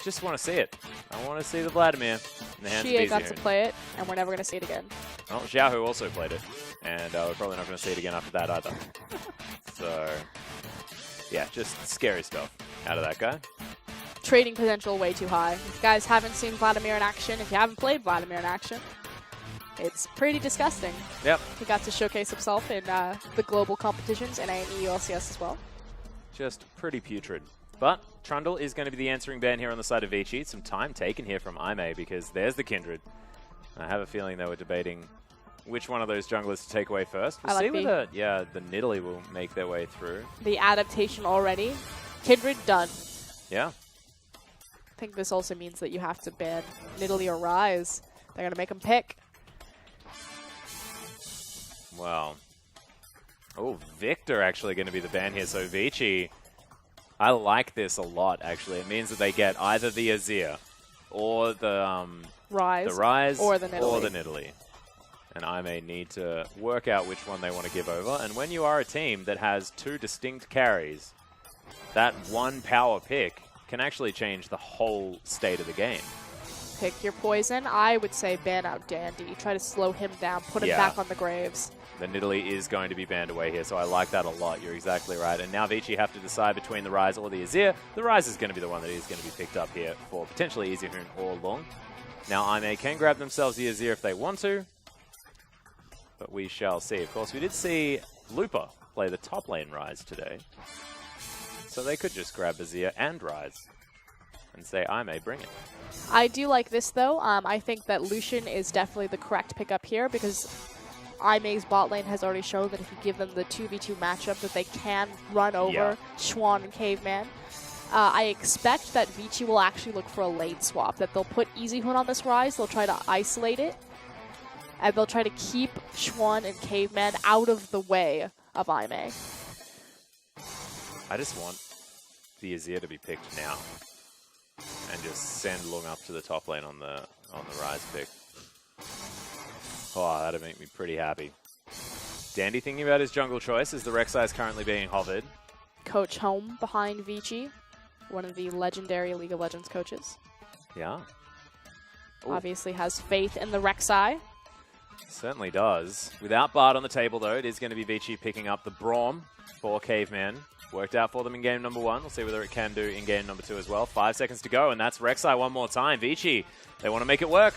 just want to see it. I want to see the Vladimir in the hands of Xie got Vici. to play it, and we're never going to see it again. Well, Xiaohu also played it, and we're probably not going to see it again after that either. So, yeah, just scary stuff out of that guy. Trading potential way too high. If you guys haven't seen Vladimir in action, if you haven't played Vladimir in action, it's pretty disgusting. Yep. He got to showcase himself in the global competitions and AME ULCS as well. Just pretty putrid. But Trundle is going to be the answering band here on the side of Vici. Some time taken here from Aime because there's the Kindred. I have a feeling they were debating which one of those junglers to take away first. We'll see whether, the Nidalee will make their way through. The adaptation already. Kindred done. Yeah. I think this also means that you have to ban Nidalee or Rise. They're going to make them pick. Well. Oh, Victor actually going to be the ban here. So Vici, I like this a lot, actually. It means that they get either the Azir or the Rise or the Nidalee. And I may need to work out which one they want to give over. And when you are a team that has two distinct carries, that one power pick can actually change the whole state of the game. Pick your poison. I would say ban out Dandy. Try to slow him down. Put him back on the graves. The Nidalee is going to be banned away here, so I like that a lot. You're exactly right. And now Vici have to decide between the Rise or the Azir. The Rise is going to be the one that is going to be picked up here for potentially Easy Hoon or Long. Now Aime can grab themselves the Azir if they want to, but we shall see. Of course, we did see Looper play the top lane Rise today, so they could just grab Azir and Rise and say, Aime, bring it. I do like this, though. I think that Lucian is definitely the correct pickup here because Aime's bot lane has already shown that if you give them the 2v2 matchup that they can run over Schwan and Caveman. I expect that Vici will actually look for a lane swap, that they'll put Easy Hoon on this Rise, they'll try to isolate it, and they'll try to keep Schwan and Caveman out of the way of Aime. I just want the Azir to be picked now and just send Long up to the top lane on the Rise pick. Oh, that'd make me pretty happy. Dandy thinking about his jungle choice as the Rek'Sai is currently being hovered. Coach home behind Vici, one of the legendary League of Legends coaches. Yeah. Ooh. Obviously has faith in the Rek'Sai. Certainly does. Without Bard on the table, though, it is going to be Vici picking up the Braum for Caveman. Worked out for them in game number 1. We'll see whether it can do in game number 2 as well. 5 seconds to go, and that's Rek'Sai one more time. Vici, they want to make it work.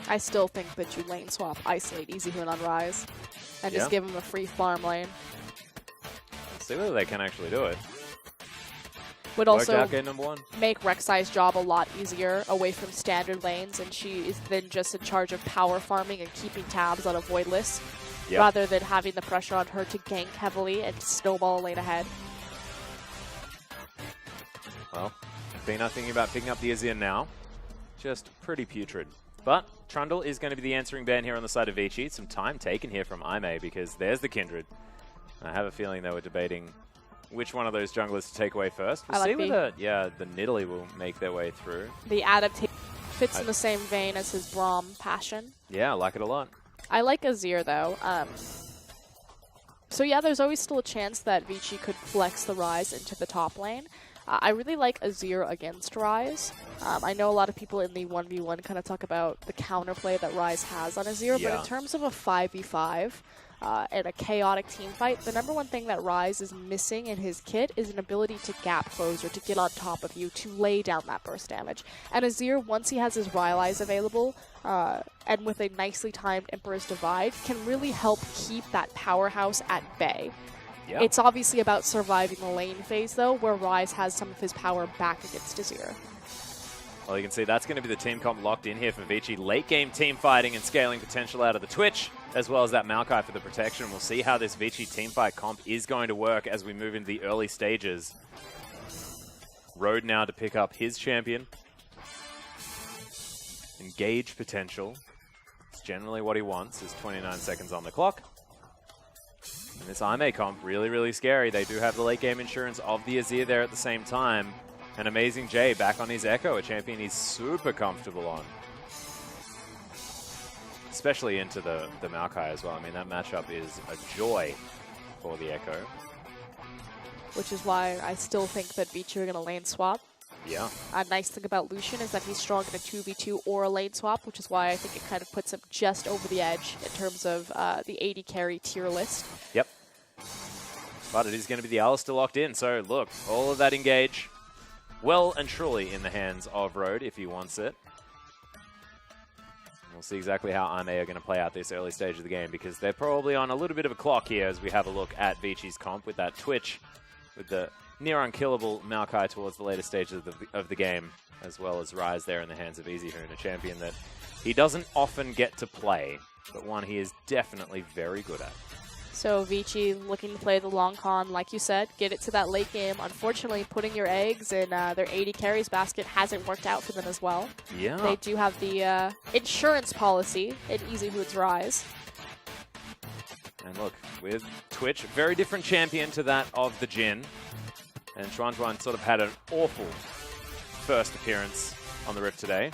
I still think that you lane swap, isolate Easy Hoon on Rise, and just give him a free farm lane. Let's see whether they can actually do it. Would also out game number 1. make Rek'Sai's job a lot easier away from standard lanes, and she is then just in charge of power farming and keeping tabs on a Voidless, rather than having the pressure on her to gank heavily and snowball a lane ahead. Well, Athena thinking about picking up the Azir now. Just pretty putrid. But Trundle is going to be the answering band here on the side of Vici. Some time taken here from Aime because there's the Kindred. I have a feeling they were debating which one of those junglers to take away first. We'll see whether, the Nidalee will make their way through. The adaptation fits in the same vein as his Braum Passion. Yeah, I like it a lot. I like Azir, though. So yeah, there's always still a chance that Vici could flex the Rise into the top lane. I really like Azir against Rise. I know a lot of people in the 1v1 kind of talk about the counterplay that Rise has on Azir, but in terms of a 5v5 and a chaotic team fight, the number one thing that Rise is missing in his kit is an ability to gap close or to get on top of you, to lay down that burst damage. And Azir, once he has his Rylai's available, and with a nicely timed Emperor's Divide, can really help keep that powerhouse at bay. Yeah. It's obviously about surviving the lane phase, though, where Rise has some of his power back against Azir. Well, you can see that's going to be the team comp locked in here for Vici. Late game team fighting and scaling potential out of the Twitch, as well as that Maokai for the protection. We'll see how this Vici team fight comp is going to work as we move into the early stages. Road now to pick up his champion. Engage potential. It's generally what he wants. There's 29 seconds on the clock. And this Aime comp, really, really scary. They do have the late game insurance of the Azir there at the same time. And Amazing J back on his Echo, a champion he's super comfortable on. Especially into the Maokai as well. I mean, that matchup is a joy for the Echo. which is why I still think that Vici are going to lane swap. Yeah. A nice thing about Lucian is that he's strong in a 2v2 or a lane swap, which is why I think it kind of puts him just over the edge in terms of the AD carry tier list. Yep. But it is going to be the Alistair locked in. So look, all of that engage well and truly in the hands of Road if he wants it. We'll see exactly how IMA are going to play out this early stage of the game, because they're probably on a little bit of a clock here as we have a look at Vici's comp with that Twitch, with the near unkillable Maokai towards the later stages of the game, as well as Rise there in the hands of EasyHoon, a champion that he doesn't often get to play, but one he is definitely very good at. So Vici looking to play the long con, like you said, get it to that late game. Unfortunately, putting your eggs in their 80 carries basket hasn't worked out for them as well. Yeah. They do have the insurance policy in EasyHoon's Rise. And look, with Twitch, very different champion to that of the Jhin. And Chuan sort of had an awful first appearance on the Rift today.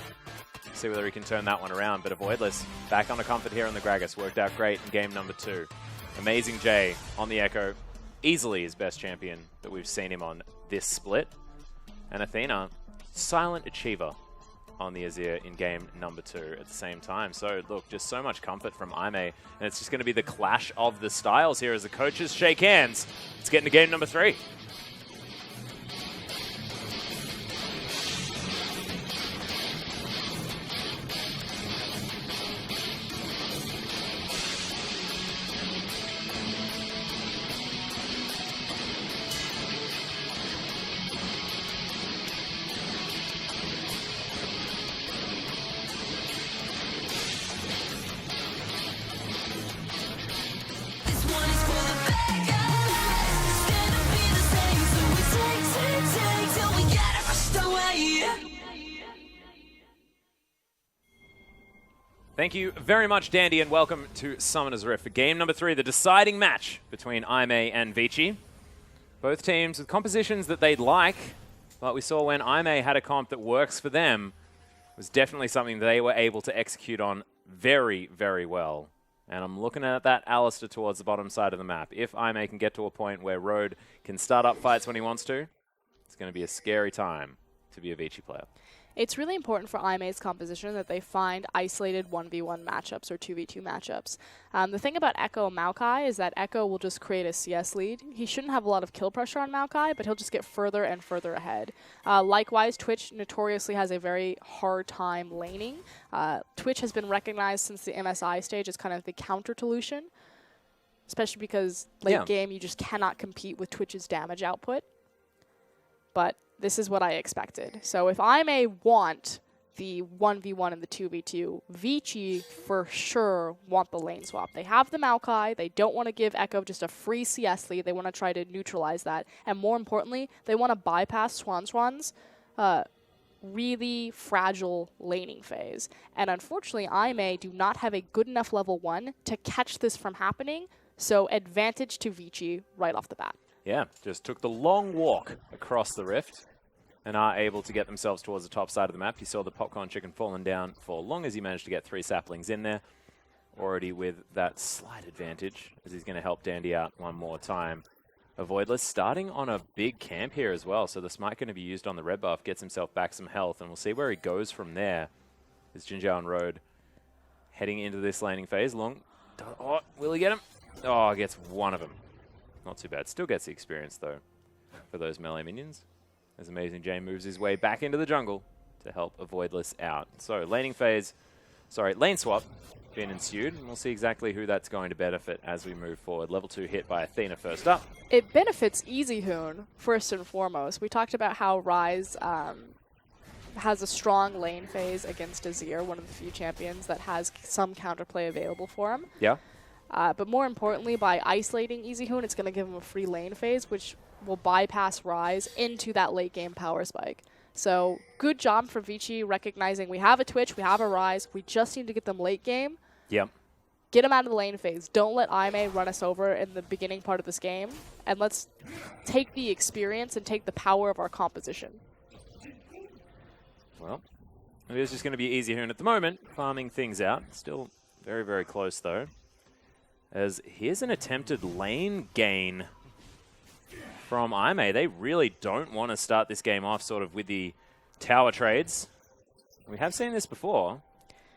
See whether he can turn that one around. But Avoidless back on a comfort here on the Gragas. Worked out great in game number 2. Amazing Jay on the Echo. Easily his best champion that we've seen him on this split. And Athena, silent achiever on the Azir in game number 2 at the same time. So look, just so much comfort from Aime. And it's just going to be the clash of the styles here as the coaches shake hands. Let's get into game number 3. Thank you very much, Dandy, and welcome to Summoner's Rift for game number 3, the deciding match between Aime and Vici. Both teams with compositions that they'd like, but we saw when Aime had a comp that works for them, it was definitely something they were able to execute on very, very well. And I'm looking at that Alistair towards the bottom side of the map. If Aime can get to a point where Road can start up fights when he wants to, it's going to be a scary time to be a Vici player. It's really important for Aime's composition that they find isolated 1v1 matchups or 2v2 matchups. The thing about Echo and Maokai is that Echo will just create a CS lead. He shouldn't have a lot of kill pressure on Maokai, but he'll just get further and further ahead. Likewise, Twitch notoriously has a very hard time laning. Twitch has been recognized since the MSI stage as kind of the counter to Lucian, especially because late game you just cannot compete with Twitch's damage output. But this is what I expected. So if I may want the 1v1 and the 2v2, Vici for sure want the lane swap. They have the Maokai. They don't want to give Echo just a free CS lead. They want to try to neutralize that. And more importantly, they want to bypass Swan's really fragile laning phase. And unfortunately, Aime do not have a good enough level 1 to catch this from happening. So advantage to Vici right off the bat. Yeah, just took the long walk across the Rift and are able to get themselves towards the top side of the map. You saw the popcorn chicken falling down for long as he managed to get 3 saplings in there. Already with that slight advantage as he's going to help Dandy out one more time. Avoidless starting on a big camp here as well. So the smite going to be used on the red buff, gets himself back some health, and we'll see where he goes from there. Is Jinzhao and Road heading into this laning phase. Long. Oh, will he get him? Oh, gets one of them. Not too bad. Still gets the experience, though, for those melee minions. As Amazing Jay moves his way back into the jungle to help Avoidless out. So, lane swap being ensued, and we'll see exactly who that's going to benefit as we move forward. Level 2 hit by Athena first up. It benefits EasyHoon, first and foremost. We talked about how Rise has a strong lane phase against Azir, one of the few champions that has some counterplay available for him. Yeah. But more importantly, by isolating EasyHoon, it's going to give him a free lane phase, which will bypass Rise into that late game power spike. So good job for Vici recognizing we have a Twitch, we have a Rise, we just need to get them late game. Yep. Get them out of the lane phase. Don't let Aime run us over in the beginning part of this game. And let's take the experience and take the power of our composition. Well, it is just going to be EasyHoon at the moment, farming things out. Still very, very close, though. As here's an attempted lane gain from Aime. They really don't want to start this game off sort of with the tower trades. We have seen this before.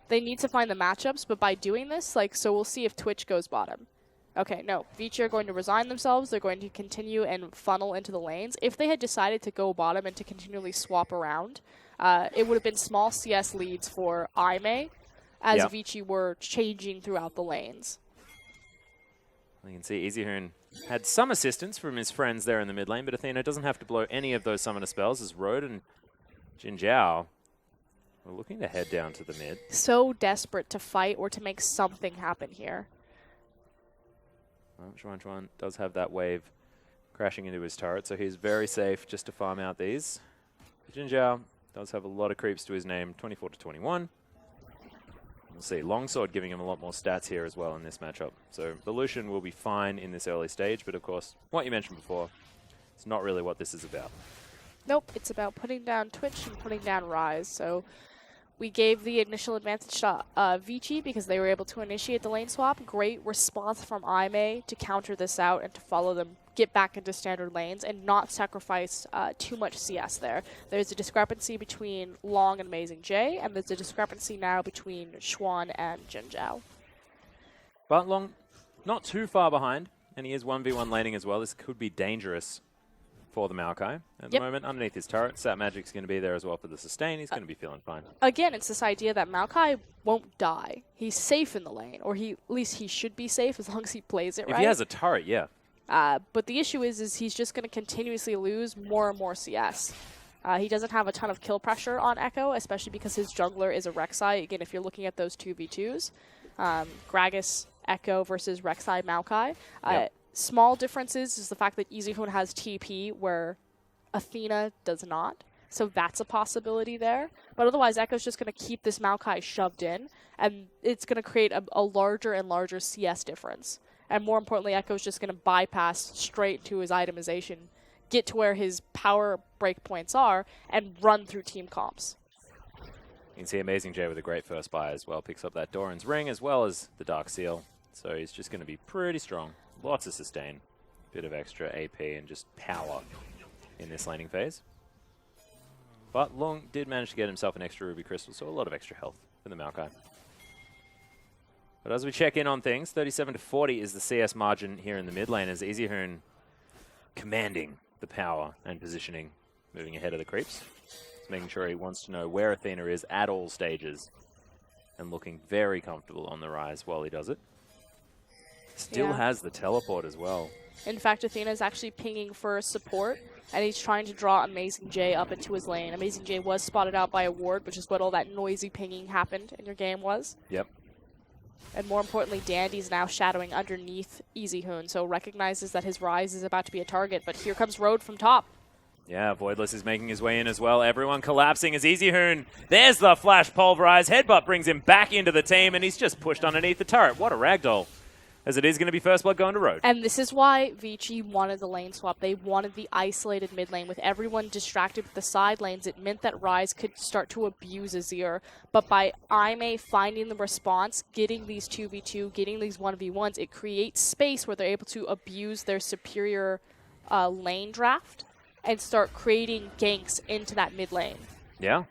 They need to find the matchups, but by doing this, like, so we'll see if Twitch goes bottom. Okay, no. Vici are going to resign themselves. They're going to continue and funnel into the lanes. If they had decided to go bottom and to continually swap around, it would have been small CS leads for Aime as Vici were changing throughout the lanes. You can see Easyhoon had some assistance from his friends there in the mid lane, but Athena doesn't have to blow any of those summoner spells as Road and Jin Zhao are looking to head down to the mid. So desperate to fight or to make something happen here. Well, Chuan does have that wave crashing into his turret, so he's very safe just to farm out these. Jin Zhao does have a lot of creeps to his name, 24 to 21. We'll see. Longsword giving him a lot more stats here as well in this matchup. So the Lucian will be fine in this early stage, but of course, what you mentioned before, it's not really what this is about. Nope, it's about putting down Twitch and putting down Rise. So we gave the initial advantage to Vici because they were able to initiate the lane swap. Great response from Aime to counter this out and to follow them, get back into standard lanes, and not sacrifice too much CS there. There's a discrepancy between Long and Amazing J, and there's a discrepancy now between Xuan and Jin Zhao. But Long not too far behind, and he is 1v1 laning as well. This could be dangerous for the Maokai. At the moment, underneath his turret, Sat Magic's going to be there as well for the sustain. He's going to be feeling fine. Again, it's this idea that Maokai won't die. He's safe in the lane, or at least he should be safe as long as he plays it right. If he has a turret, yeah. But the issue is he's just going to continuously lose more and more CS. He doesn't have a ton of kill pressure on Echo, especially because his jungler is a Rek'Sai. Again, if you're looking at those 2v2s, Gragas, Echo versus Rek'Sai, Maokai. Small differences is the fact that Easyhoon has TP where Athena does not. So that's a possibility there. But otherwise, Echo's just going to keep this Maokai shoved in, and it's going to create a larger and larger CS difference. And more importantly, Echo's just going to bypass straight to his itemization, get to where his power breakpoints are, and run through team comps. You can see Amazing J with a great first buy as well. Picks up that Doran's Ring as well as the Dark Seal. So he's just going to be pretty strong. Lots of sustain. Bit of extra AP and just power in this laning phase. But Long did manage to get himself an extra Ruby Crystal, so a lot of extra health for the Maokai. But as we check in on things, 37 to 40 is the CS margin here in the mid lane as Easyhoon commanding the power and positioning, moving ahead of the creeps. Just making sure he wants to know where Athena is at all stages and looking very comfortable on the rise while he does it. Still has the teleport as well. In fact, Athena is actually pinging for support, and he's trying to draw Amazing J up into his lane. Amazing J was spotted out by a ward, which is what all that noisy pinging happened in your game was. Yep. And more importantly, Dandy's now shadowing underneath Easyhoon, so recognizes that his rise is about to be a target, but here comes Road from top. Yeah, Voidless is making his way in as well. Everyone collapsing as Easyhoon. There's the flash pulverize. Headbutt brings him back into the team, and he's just pushed underneath the turret. What a ragdoll. As it is going to be first blood going to Road. And this is why Vici wanted the lane swap. They wanted the isolated mid lane. With everyone distracted with the side lanes, it meant that Rise could start to abuse Azir. But by Aime finding the response, getting these 2v2, getting these 1v1s, it creates space where they're able to abuse their superior lane draft and start creating ganks into that mid lane. Yeah.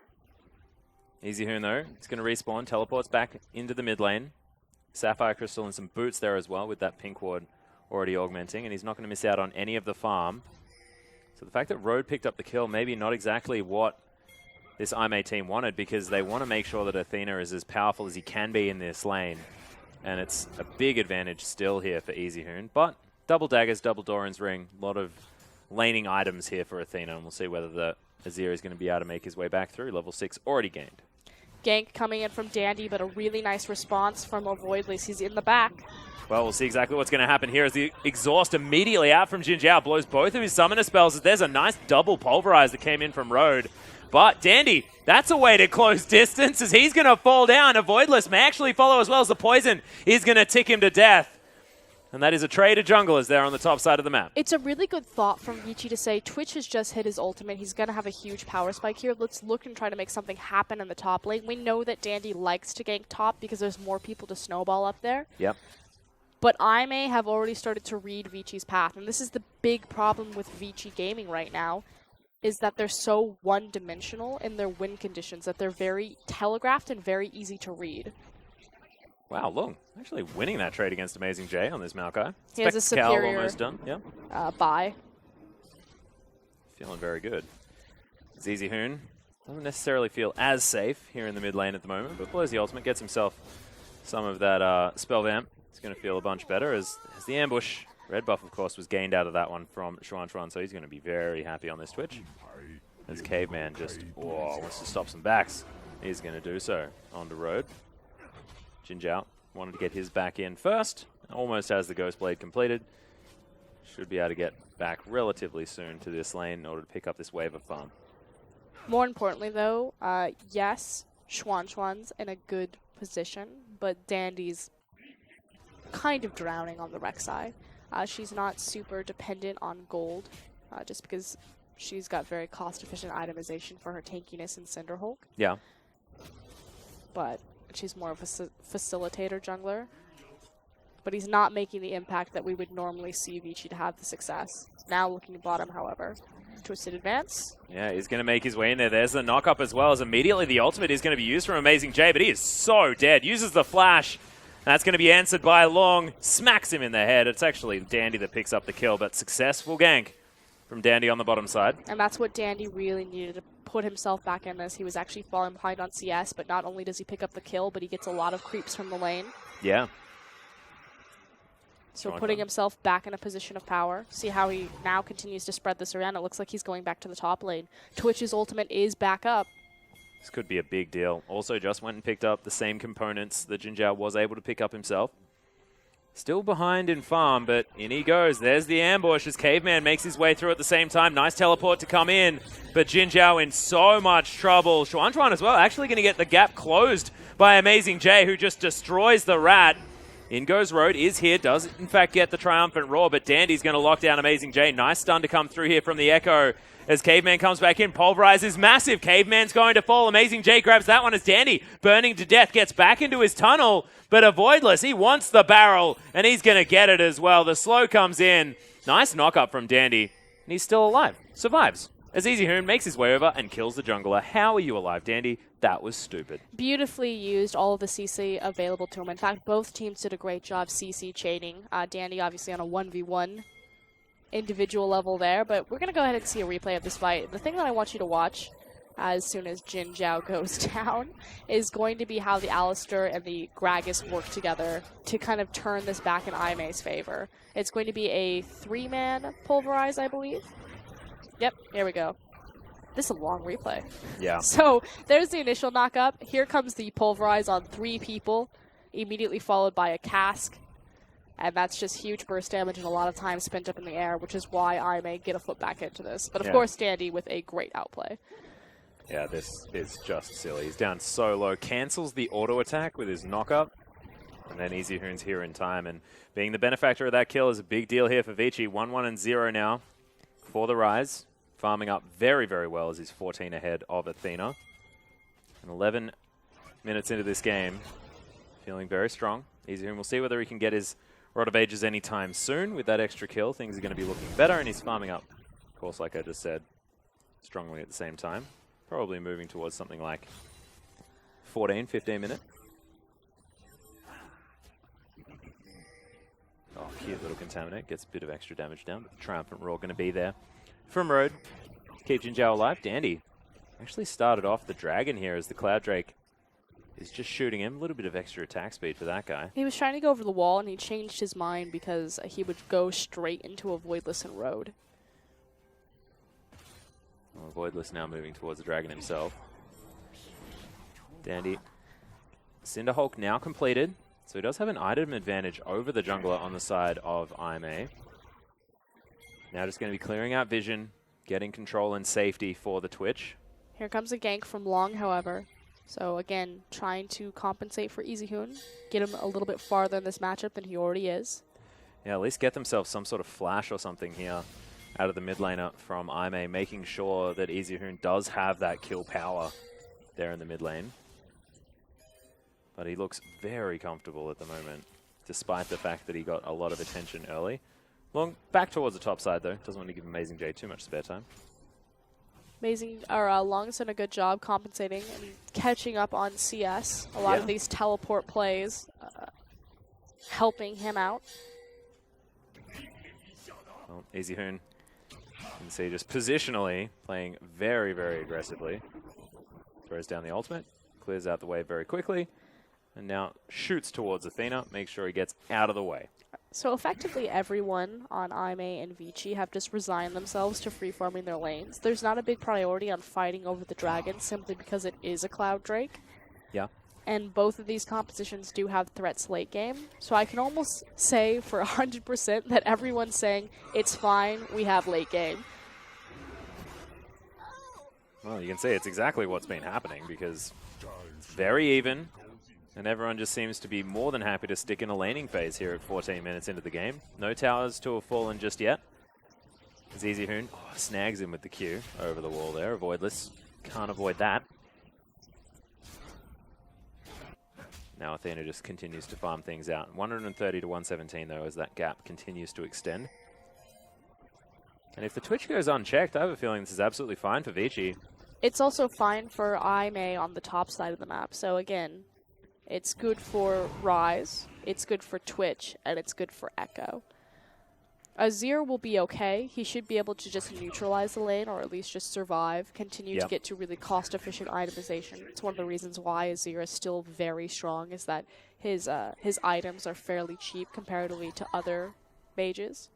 Easyhoon, though, it's going to respawn, teleports back into the mid lane. Sapphire Crystal and some boots there as well with that pink ward already augmenting, and he's not going to miss out on any of the farm. So the fact that Road picked up the kill, maybe not exactly what this Aime team wanted, because they want to make sure that Athena is as powerful as he can be in this lane. And it's a big advantage still here for Easyhoon. But double daggers, double Doran's Ring, a lot of laning items here for Athena, and we'll see whether the Azir is going to be able to make his way back through. Level 6 already gained. Gank coming in from Dandy, but a really nice response from Voidless. He's in the back. Well, we'll see exactly what's going to happen here as the exhaust immediately out from Jin Zhao blows both of his summoner spells. There's a nice double pulverize that came in from Road. But Dandy, that's a way to close distance as he's going to fall down. A Voidless may actually follow as well as the poison is going to tick him to death. And that is a trade of junglers there on the top side of the map. It's a really good thought from Vici to say, Twitch has just hit his ultimate. He's going to have a huge power spike here. Let's look and try to make something happen in the top lane. We know that Dandy likes to gank top because there's more people to snowball up there. Yep. But IMA have already started to read Vici's path, and this is the big problem with Vici gaming right now, is that they're so one-dimensional in their win conditions, that they're very telegraphed and very easy to read. Wow, Lung actually winning that trade against Amazing J on this Maokai. He has a superior almost done. Yeah. Buy. Feeling very good. Zizi Hoon doesn't necessarily feel as safe here in the mid lane at the moment, but blows the ultimate, gets himself some of that spell vamp. He's going to feel a bunch better as the ambush. Red buff, of course, was gained out of that one from Xuan, so he's going to be very happy on this Twitch. As Caveman just wants to stop some backs. He's going to do so on the road. Jin Zhao wanted to get his back in first. Almost has the Ghost Blade completed. Should be able to get back relatively soon to this lane in order to pick up this wave of farm. More importantly, though, yes, Xuan's in a good position, but Dandy's kind of drowning on the Rek'Sai. She's not super dependent on gold, just because she's got very cost-efficient itemization for her tankiness in Cinderhulk. Yeah. But she's more of a facilitator jungler. But he's not making the impact that we would normally see Vici to have the success. Now looking bottom, however. Twisted advance. Yeah, he's going to make his way in there. There's the knock-up as well, as immediately the ultimate is going to be used from Amazing J, but he is so dead. Uses the flash. That's going to be answered by Long. Smacks him in the head. It's actually Dandy that picks up the kill, but successful gank from Dandy on the bottom side. And that's what Dandy really needed to put himself back in this. He was actually falling behind on CS, but not only does he pick up the kill, but he gets a lot of creeps from the lane. Yeah. So putting himself back in a position of power. See how he now continues to spread this around. It looks like he's going back to the top lane. Twitch's ultimate is back up. This could be a big deal. Also just went and picked up the same components that Jin Zhao was able to pick up himself. Still behind in farm, but in he goes. There's the ambush as Caveman makes his way through at the same time. Nice teleport to come in, but Jin Zhao in so much trouble. Xuan as well, actually going to get the gap closed by Amazing J, who just destroys the rat. In goes Road, is here, does in fact get the triumphant roar, but Dandy's going to lock down Amazing J. Nice stun to come through here from the Echo as Caveman comes back in. Pulverize is massive. Caveman's going to fall. Amazing J grabs that one as Dandy, burning to death, gets back into his tunnel, but a Voidless, he wants the barrel, and he's going to get it as well. The slow comes in. Nice knock-up from Dandy, and he's still alive. Survives. As Easy Hoon makes his way over and kills the jungler. How are you alive, Dandy? That was stupid. Beautifully used all of the CC available to him. In fact, both teams did a great job CC chaining. Dandy obviously on a 1v1 individual level there, but we're going to go ahead and see a replay of this fight. The thing that I want you to watch as soon as Jin Zhao goes down is going to be how the Alistair and the Gragas work together to kind of turn this back in IMA's favor. It's going to be a 3-man pulverize, I believe. Yep, here we go. This is a long replay. Yeah. So there's the initial knock-up. Here comes the pulverize on 3 people, immediately followed by a cask. And that's just huge burst damage and a lot of time spent up in the air, which is why I may get a foot back into this. But of course, Dandy with a great outplay. Yeah, this is just silly. He's down so low. Cancels the auto attack with his knock-up. And then Easy Hoon's here in time. And being the benefactor of that kill is a big deal here for Vici. 1-1-0 now for the Rise. Farming up very, very well as he's 14 ahead of Athena. And 11 minutes into this game, feeling very strong. Easy Hoon, we'll see whether he can get his Rod of Ages anytime soon. With that extra kill, things are going to be looking better, and he's farming up, of course, like I just said, strongly at the same time. Probably moving towards something like 14, 15 minutes. Oh, cute little Contaminate. Gets a bit of extra damage down, but the Triumphant Roar going to be there. From Road, keep Jin Zhao alive. Dandy actually started off the Dragon here as the Cloud Drake is just shooting him. A little bit of extra attack speed for that guy. He was trying to go over the wall, and he changed his mind because he would go straight into a Voidless and Road. Well, Voidless now moving towards the Dragon himself. Dandy. Cinderhulk now completed, so he does have an item advantage over the jungler on the side of IMA. Now just going to be clearing out vision, getting control and safety for the Twitch. Here comes a gank from Long, however. So again, trying to compensate for Easy Hoon, get him a little bit farther in this matchup than he already is. Yeah, at least get themselves some sort of flash or something here out of the mid laner from IMA, making sure that Easy Hoon does have that kill power there in the mid lane. But he looks very comfortable at the moment. despite the fact that he got a lot of attention early. Long back towards the top side, though. Doesn't want to give Amazing J too much spare time. Long's done a good job compensating and catching up on CS. A lot of these teleport plays helping him out. Well, Easy Hoon, you can see just positionally playing very, very aggressively. Throws down the ultimate, clears out the way very quickly, and now shoots towards Athena, makes sure he gets out of the way. So effectively everyone on Aimee and Vici have just resigned themselves to free-farming their lanes. There's not a big priority on fighting over the dragon simply because it is a Cloud Drake. Yeah. And both of these compositions do have threats late game. So I can almost say for 100% that everyone's saying, it's fine, we have late game. Well, you can see it's exactly what's been happening because it's very even. And everyone just seems to be more than happy to stick in a laning phase here at 14 minutes into the game. No towers to have fallen just yet. As Easy Hoon snags him with the Q over the wall there. Avoidless. Can't avoid that. Now Athena just continues to farm things out. 130 to 117 though as that gap continues to extend. And if the Twitch goes unchecked, I have a feeling this is absolutely fine for Vici. It's also fine for Aimee on the top side of the map. So again, it's good for Rise, it's good for Twitch, and it's good for Echo. Azir will be okay. He should be able to just neutralize the lane, or at least just survive, continue to get to really cost-efficient itemization. It's one of the reasons why Azir is still very strong, is that his items are fairly cheap comparatively to other mages.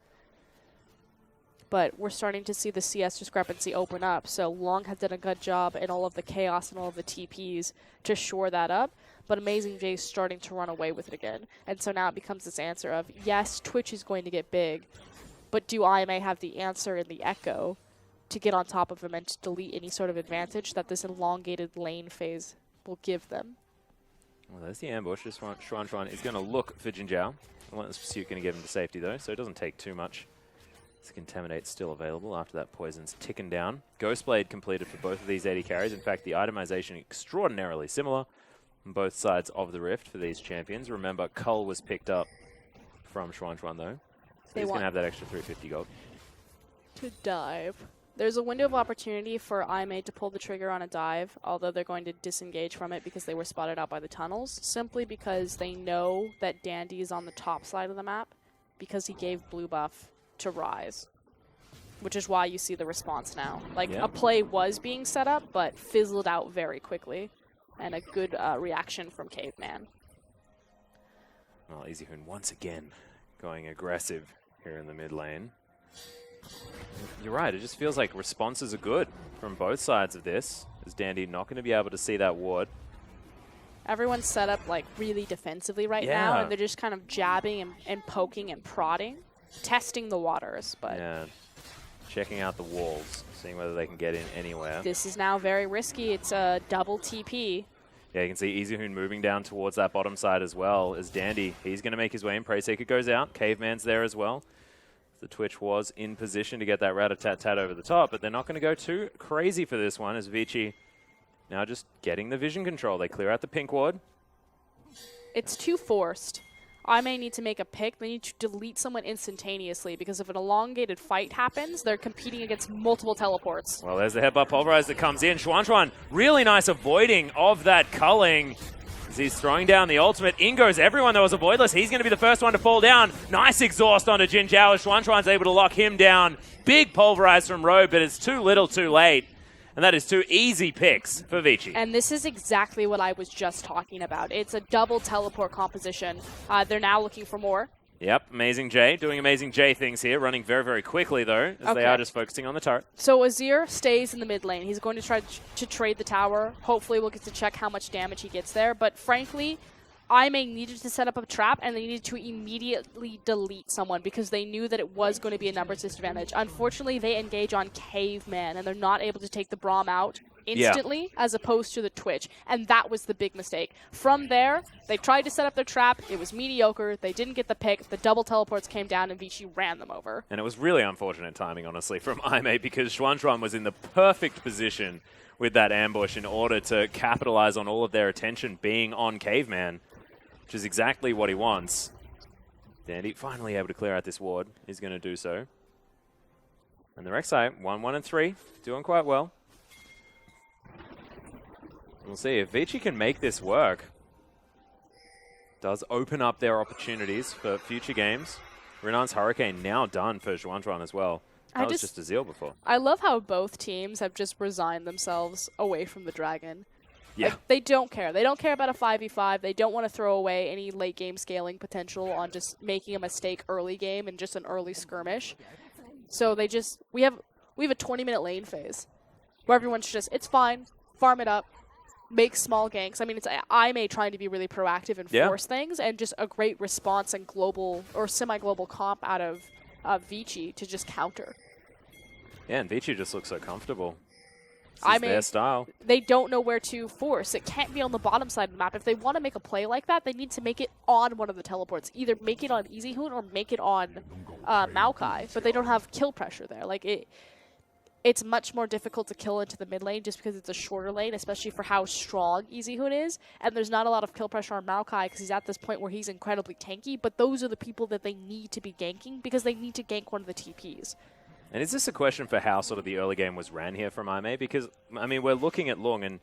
But we're starting to see the CS discrepancy open up, so Long has done a good job in all of the chaos and all of the TPs to shore that up. But Amazing J is starting to run away with it again. And so now it becomes this answer of, yes, Twitch is going to get big, but do Aimee have the answer in the Echo to get on top of him and to delete any sort of advantage that this elongated lane phase will give them? Well, there's the ambush. This one, Xuan is going to look for Jin Zhao. Relentless Pursuit going to get him to safety, though, so it doesn't take too much. This Contaminate's still available after that poison's ticking down. Ghostblade completed for both of these AD carries. In fact, the itemization extraordinarily similar on both sides of the rift for these champions. Remember, Cull was picked up from Xuan though. So he's going to have that extra 350 gold. To dive. There's a window of opportunity for Aimee to pull the trigger on a dive, although they're going to disengage from it because they were spotted out by the tunnels, simply because they know that Dandy is on the top side of the map because he gave blue buff to Rise, which is why you see the response now. Like, a play was being set up, but fizzled out very quickly. And a good reaction from Caveman. Well, Easy Hoon once again going aggressive here in the mid lane. You're right, it just feels like responses are good from both sides of this. Is Dandy not going to be able to see that ward? Everyone's set up like really defensively right now, and they're just kind of jabbing and poking and prodding, testing the waters. But yeah, checking out the walls, seeing whether they can get in anywhere. This is now very risky. It's a double TP. Yeah, you can see Easy Hoon moving down towards that bottom side as well as Dandy. He's going to make his way in. Preyseeker goes out. Caveman's there as well. The Twitch was in position to get that rat-a-tat-tat over the top, but they're not going to go too crazy for this one as Vici now just getting the vision control. They clear out the pink ward. It's too forced. I may need to make a pick. They need to delete someone instantaneously because if an elongated fight happens, they're competing against multiple teleports. Well, there's the headbutt pulverize that comes in. Xuan, really nice avoiding of that culling. As he's throwing down the ultimate. In goes everyone that was avoidless. He's going to be the first one to fall down. Nice exhaust onto Jin Zhao as Xuan's able to lock him down. Big pulverize from Rogue, but it's too little too late. And that is two easy picks for Vici. And this is exactly what I was just talking about. It's a double teleport composition. They're now looking for more. Yep, Amazing J doing Amazing J things here, running very, very quickly though, as they are just focusing on the turret. So Azir stays in the mid lane. He's going to try to trade the tower. Hopefully we'll get to check how much damage he gets there. But frankly, Aimee needed to set up a trap, and they needed to immediately delete someone because they knew that it was going to be a numbers disadvantage. Unfortunately, they engage on Caveman, and they're not able to take the Braum out instantly as opposed to the Twitch, and that was the big mistake. From there, they tried to set up their trap. It was mediocre. They didn't get the pick. The double teleports came down, and Vici ran them over. And it was really unfortunate timing, honestly, from Aimee because Xuan was in the perfect position with that ambush in order to capitalize on all of their attention being on Caveman, which is exactly what he wants. Dandy finally able to clear out this ward. He's going to do so. And the Rek'Sai, 1, 1, and 3, doing quite well. We'll see if Vici can make this work. Does open up their opportunities for future games. Renan's Hurricane now done for Zhuan as well. That was just a Zeal before. I love how both teams have just resigned themselves away from the Dragon. Yeah. Like, they don't care. They don't care about a 5v5. They don't want to throw away any late game scaling potential on just making a mistake early game and just an early skirmish. So they just we have a 20-minute lane phase where everyone's just, it's fine, farm it up, make small ganks. I mean, it's IMA trying to be really proactive and force things, and just a great response and global or semi-global comp out of Vici to just counter. Yeah, and Vici just looks so comfortable. This is their style. They don't know where to force. It can't be on the bottom side of the map. If they want to make a play like that, they need to make it on one of the teleports. Either make it on Easy Hoon or make it on Maokai, but they don't have kill pressure there. Like it's much more difficult to kill into the mid lane just because it's a shorter lane, especially for how strong Easy Hoon is. And there's not a lot of kill pressure on Maokai because he's at this point where he's incredibly tanky, but those are the people that they need to be ganking because they need to gank one of the TPs. And is this a question for how sort of the early game was ran here from IMA? Because, I mean, we're looking at Lung, and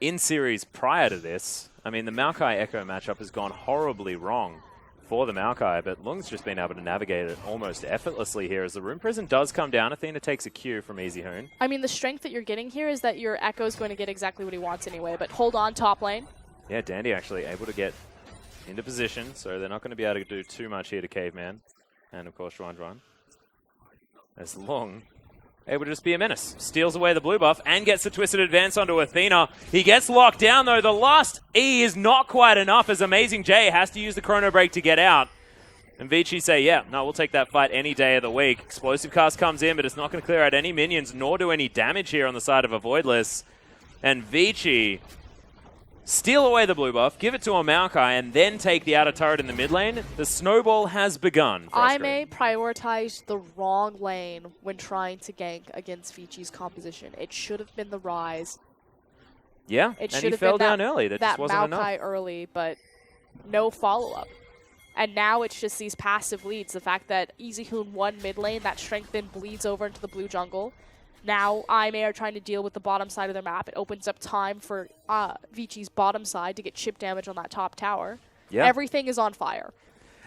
in series prior to this, I mean, the Maokai Echo matchup has gone horribly wrong for the Maokai, but Lung's just been able to navigate it almost effortlessly here as the Rune Prison does come down. Athena takes a cue from Easy Hoon. I mean, the strength that you're getting here is that your Echo's going to get exactly what he wants anyway, but hold on top lane. Yeah, Dandy actually able to get into position, so they're not going to be able to do too much here to Caveman. And, of course, Zhuan. As Lung able to just be a menace. Steals away the blue buff and gets the twisted advance onto Athena. He gets locked down, though. The last E is not quite enough as Amazing J has to use the chrono break to get out. And Vici say, yeah, no, we'll take that fight any day of the week. Explosive Cast comes in, but it's not going to clear out any minions nor do any damage here on the side of a Voidless. And Vici steal away the blue buff, give it to a Maokai, and then take the outer turret in the mid lane. The snowball has begun. I may prioritize the wrong lane when trying to gank against Vici's composition. It should have been the Ryze. Yeah, it and he fell down early. That just wasn't enough. Maokai early, but no follow-up. And now it's just these passive leads. The fact that Easy Hoon won mid lane, that strength then bleeds over into the blue jungle. Now IMA are trying to deal with the bottom side of their map. It opens up time for Vici's bottom side to get chip damage on that top tower. Yeah. Everything is on fire.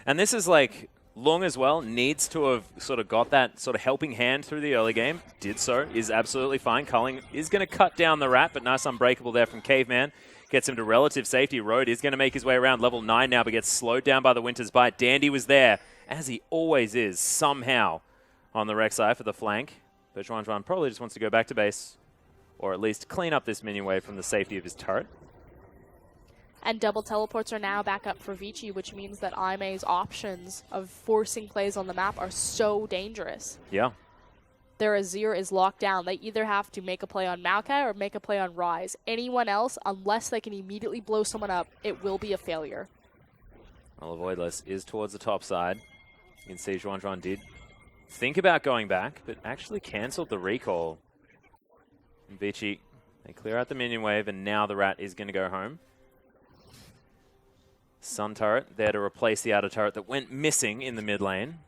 And this is like, Lung as well needs to have sort of got that sort of helping hand through the early game. Did so, is absolutely fine. Culling is going to cut down the rat, but nice unbreakable there from Caveman. Gets him to relative safety. Road is going to make his way around level 9 now, but gets slowed down by the Winter's Bite. Dandy was there, as he always is, somehow, on the Rek'Sai for the flank. But Zhuan probably just wants to go back to base, or at least clean up this minion wave from the safety of his turret. And double teleports are now back up for Vici, which means that IMA's options of forcing plays on the map are so dangerous. Yeah. Their Azir is locked down. They either have to make a play on Maokai or make a play on Ryze. Anyone else, unless they can immediately blow someone up, it will be a failure. Well, Voidless is towards the top side. You can see Zhuan did think about going back, but actually cancelled the recall. And Vici, they clear out the minion wave, and now the rat is going to go home. Sun turret there to replace the outer turret that went missing in the mid lane.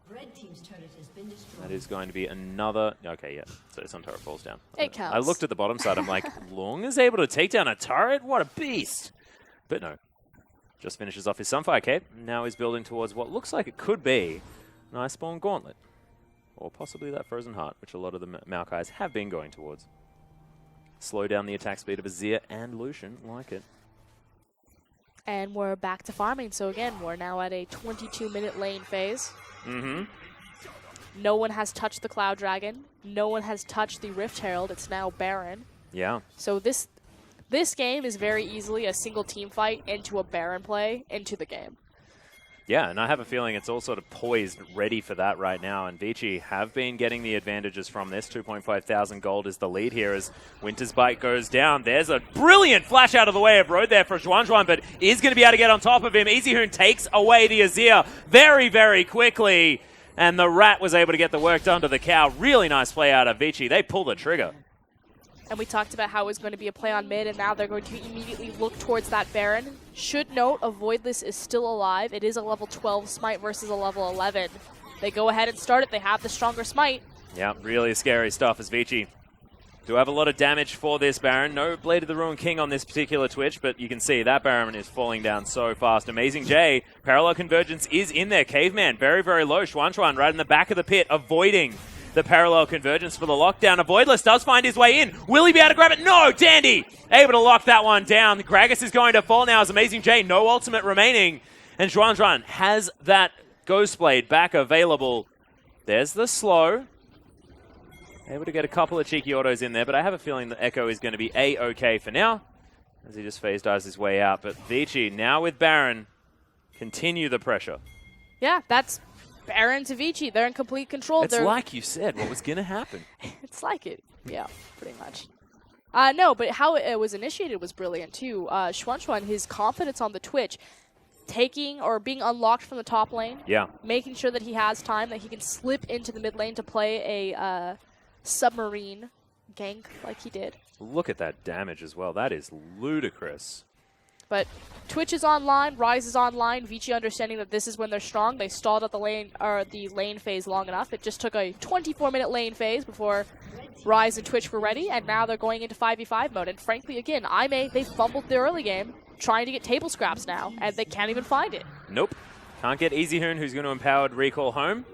Red team's turret has been destroyed. That is going to be another... Okay, yeah. So Sun turret falls down. It counts. I looked at the bottom side. I'm like, Lung is able to take down a turret? What a beast! But no. Just finishes off his Sunfire Cape. Now he's building towards what looks like it could be an Iceborne Gauntlet. Or possibly that Frozen Heart, which a lot of the Maokais have been going towards. Slow down the attack speed of Azir and Lucian. Like it. And we're back to farming. So again, we're now at a 22-minute lane phase. Mm-hmm. No one has touched the Cloud Dragon. No one has touched the Rift Herald. It's now Baron. Yeah. So this game is very easily a single team fight into a Baron play into the game. Yeah, and I have a feeling it's all sort of poised, ready for that right now. And Vici have been getting the advantages from this. 2,500 gold is the lead here as Winter's Bite goes down. There's a brilliant flash out of the way of Road there for Zhuan, but is going to be able to get on top of him. Easy Hoon takes away the Azir very, very quickly. And the rat was able to get the work done to the cow. Really nice play out of Vici. They pull the trigger. And we talked about how it was going to be a play on mid, and now they're going to immediately look towards that Baron. Should note, a Voidless is still alive. It is a level 12 smite versus a level 11. They go ahead and start it. They have the stronger smite. Yeah, really scary stuff as Vici do have a lot of damage for this Baron. No Blade of the Ruined King on this particular Twitch, but you can see that Baron is falling down so fast. Amazing J, Parallel Convergence is in there. Caveman, very, very low. Xuan right in the back of the pit, avoiding the Parallel Convergence for the lockdown. A Voidless does find his way in. Will he be able to grab it? No! Dandy able to lock that one down. Gragas is going to fall now as Amazing J, no ultimate remaining. And Xuan has that Ghost Blade back available. There's the slow. Able to get a couple of cheeky autos in there, but I have a feeling that Echo is going to be A-okay for now, as he just phase dives his way out. But Vici, now with Baron, continue the pressure. Yeah, that's Baron to Vici. They're in complete control. It's like you said, what was going to happen. It's like it. Yeah, pretty much. No, but how it was initiated was brilliant, too. Xuan, his confidence on the Twitch, taking or being unlocked from the top lane. Yeah. Making sure that he has time, that he can slip into the mid lane to play a submarine gank like he did. Look at that damage as well. That is ludicrous. But Twitch is online, Rise is online. Vici understanding that this is when they're strong. They stalled at the lane phase long enough. It just took a 24-minute lane phase before Rise and Twitch were ready, and now they're going into 5v5 mode. And frankly, again, they fumbled the early game trying to get table scraps now, and they can't even find it. Nope. Can't get Easy Hoon, who's going to empowered recall home.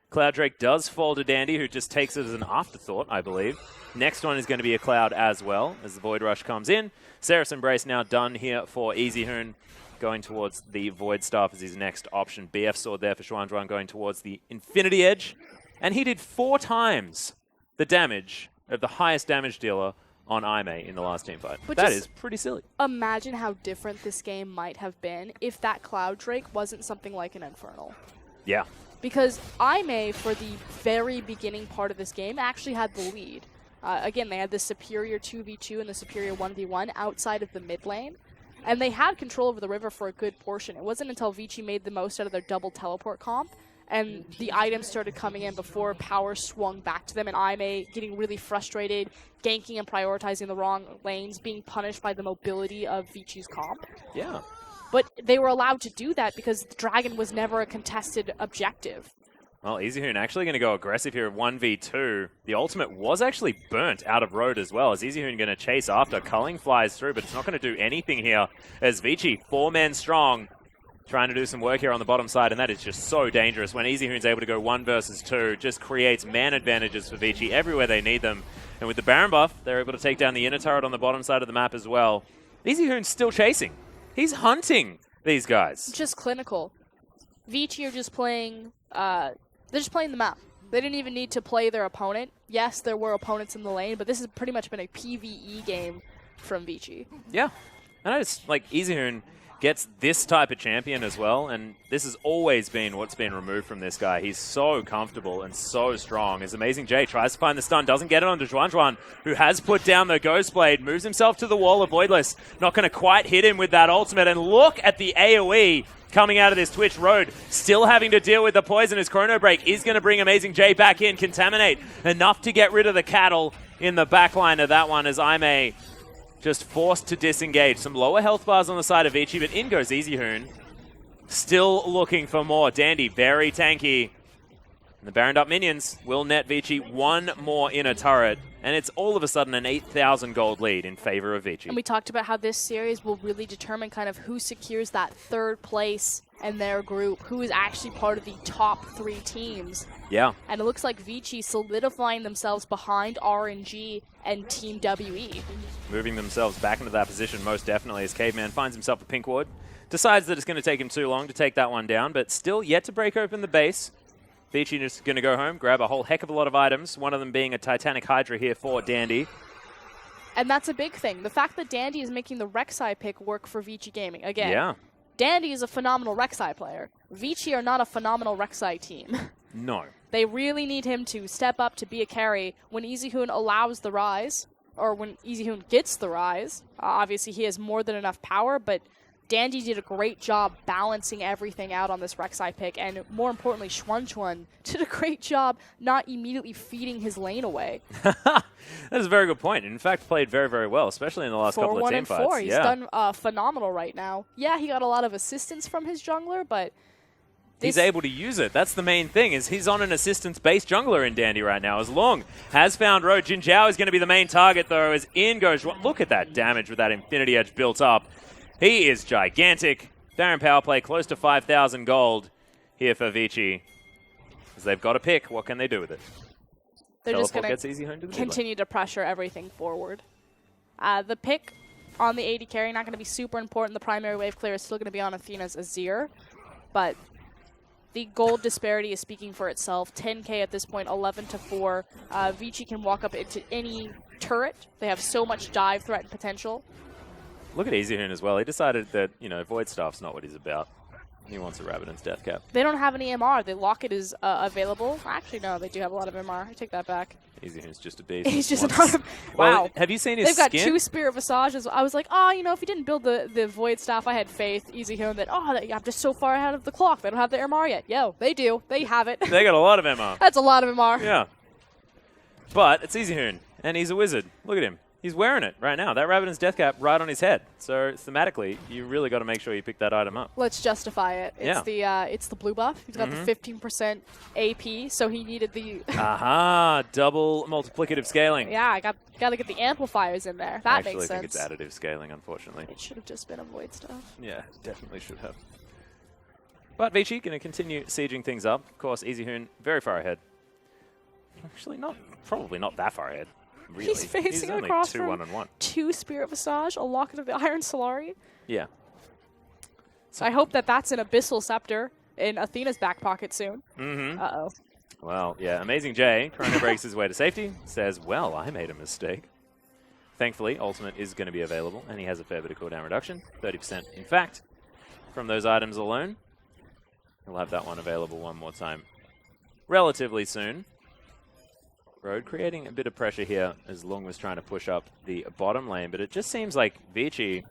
Cloud Drake does fall to Dandy, who just takes it as an afterthought, I believe. Next one is going to be a Cloud as well, as the Void Rush comes in. Seraph Embrace now done here for Easy Hoon, going towards the Void Staff as his next option. BF Sword there for Xuan going towards the Infinity Edge. And he did 4 times the damage of the highest damage dealer on Aimee in the last teamfight. But that is pretty silly. Imagine how different this game might have been if that Cloud Drake wasn't something like an Infernal. Yeah. Because Aimee, for the very beginning part of this game, actually had the lead. Again, they had the superior 2v2 and the superior 1v1 outside of the mid lane. And they had control over the river for a good portion. It wasn't until Vici made the most out of their double teleport comp and the items started coming in before power swung back to them, and Aimee getting really frustrated, ganking and prioritizing the wrong lanes, being punished by the mobility of Vici's comp. Yeah. But they were allowed to do that because the Dragon was never a contested objective. Well, Easy Hoon actually going to go aggressive here at 1v2. The ultimate was actually burnt out of road as well, as Easy Hoon going to chase after. Culling flies through, but it's not going to do anything here as Vici, 4 men strong, trying to do some work here on the bottom side, and that is just so dangerous. When Easy Hoon's able to go 1 versus 2, just creates man advantages for Vici everywhere they need them. And with the Baron buff, they're able to take down the inner turret on the bottom side of the map as well. Easy Hoon's still chasing. He's hunting these guys. Just clinical. Vici are just playing, they're just playing the map. They didn't even need to play their opponent. Yes, there were opponents in the lane, but this has pretty much been a PvE game from Vici. Yeah. And I just, like, Easy Hoon gets this type of champion as well, and this has always been what's been removed from this guy. He's so comfortable and so strong. His Amazing J tries to find the stun, doesn't get it onto Xuan, who has put down the Ghost Blade, moves himself to the wall of Voidless. Not going to quite hit him with that ultimate, and look at the AoE coming out of this Twitch road. Still having to deal with the poison as Chrono Break is going to bring Amazing J back in. Contaminate enough to get rid of the cattle in the backline of that one as Aimee just forced to disengage. Some lower health bars on the side of Vici, but in goes Easy Hoon. Still looking for more. Dandy, very tanky. And the Baroned up minions will net Vici 1 more inner turret. And it's all of a sudden an 8,000 gold lead in favor of Vici. And we talked about how this series will really determine kind of who secures that 3rd place in their group, who is actually part of the top 3 teams. Yeah. And it looks like Vici solidifying themselves behind RNG and Team WE. Moving themselves back into that position most definitely as Caveman finds himself a pink ward. Decides that it's going to take him too long to take that one down, but still yet to break open the base. Vici is going to go home, grab a whole heck of a lot of items, one of them being a Titanic Hydra here for Dandy. And that's a big thing. The fact that Dandy is making the Rek'Sai pick work for Vici Gaming. Again, yeah. Dandy is a phenomenal Rek'Sai player. Vici are not a phenomenal Rek'Sai team. No. They really need him to step up to be a carry when Easy Hoon allows the rise, or when Easy Hoon gets the rise. Obviously, he has more than enough power, but Dandy did a great job balancing everything out on this Rek'Sai pick, and more importantly, Xuan did a great job not immediately feeding his lane away. That's a very good point. In fact, played very, very well, especially in the last couple of team fights. 4-1-4. He's done phenomenal right now. Yeah, he got a lot of assistance from his jungler, but he's able to use it. That's the main thing, is he's on an assistance-based jungler in Dandy right now. As Long has found Road. Jin Zhao is going to be the main target, though, as in goes... Look at that damage with that Infinity Edge built up. He is gigantic. Baron power play close to 5,000 gold here for Vici. As they've got to pick, what can they do with it? They're just going to continue to pressure everything forward. The pick on the AD carry not going to be super important. The primary wave clear is still going to be on Athena's Azir, but the gold disparity is speaking for itself. 10k at this point, 11-4. Vici can walk up into any turret. They have so much dive threat and potential. Look at EasyHoon as well. He decided that, you know, Void Staff's not what he's about. He wants a Rabbidan's Death Cap. They don't have any MR. The Locket is available. Actually, no, they do have a lot of MR. I take that back. EasyHoon's just a beast. He's just another... Well, wow. have you seen his They've got skin? 2 Spirit Visages. I was like, oh, you know, if he didn't build the Void Staff, I had faith, EasyHoon, that, oh, I'm just so far ahead of the clock. They don't have the MR yet. Yo, they do. They have it. They got a lot of MR. That's a lot of MR. Yeah. But it's EasyHoon, and he's a wizard. Look at him. He's wearing it right now. That Rabbidan's Death Cap right on his head. So thematically, you really got to make sure you pick that item up. Let's justify it. It's the blue buff. He's got the 15% AP, so he needed the... Aha! Double multiplicative scaling. Yeah, I got to get the amplifiers in there. That makes sense. I actually think it's additive scaling, unfortunately. It should have just been a Void Staff. Yeah, definitely should have. But Vici going to continue sieging things up. Of course, EasyHoon very far ahead. Actually, probably not that far ahead. Really. He's facing across from 2-1-1. 2 Spirit Visage, a Locket of the Iron Solari. Yeah. So I hope that that's an Abyssal Scepter in Athena's back pocket soon. Mm-hmm. Uh-oh. Well, yeah, Amazing J, Corona breaks his way to safety, says, well, I made a mistake. Thankfully, Ultimate is going to be available, and he has a fair bit of cooldown reduction, 30%. In fact, from those items alone, he'll have that one available one more time relatively soon. Road creating a bit of pressure here as Long was trying to push up the bottom lane, but it just seems like Vici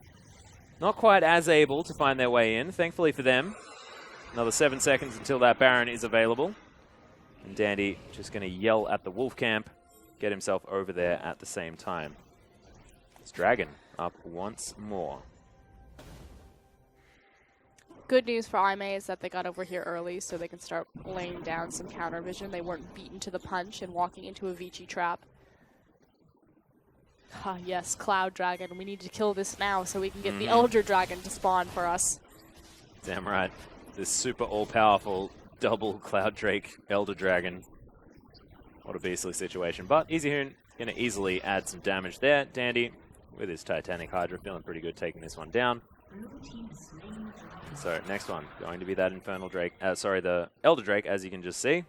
not quite as able to find their way in. Thankfully for them, another 7 seconds until that Baron is available. And Dandy just going to yell at the Wolf Camp, get himself over there at the same time. It's Dragon up once more. Good news for IMA is that they got over here early so they can start laying down some counter vision. They weren't beaten to the punch and walking into a Vici trap. Ah, yes, Cloud Dragon. We need to kill this now so we can get the Elder Dragon to spawn for us. Damn right. This super all-powerful double Cloud Drake Elder Dragon. What a beastly situation. But EasyHoon going to easily add some damage there. Dandy, with his Titanic Hydra, feeling pretty good taking this one down. So next one, going to be that Infernal Drake, the Elder Drake, as you can just see.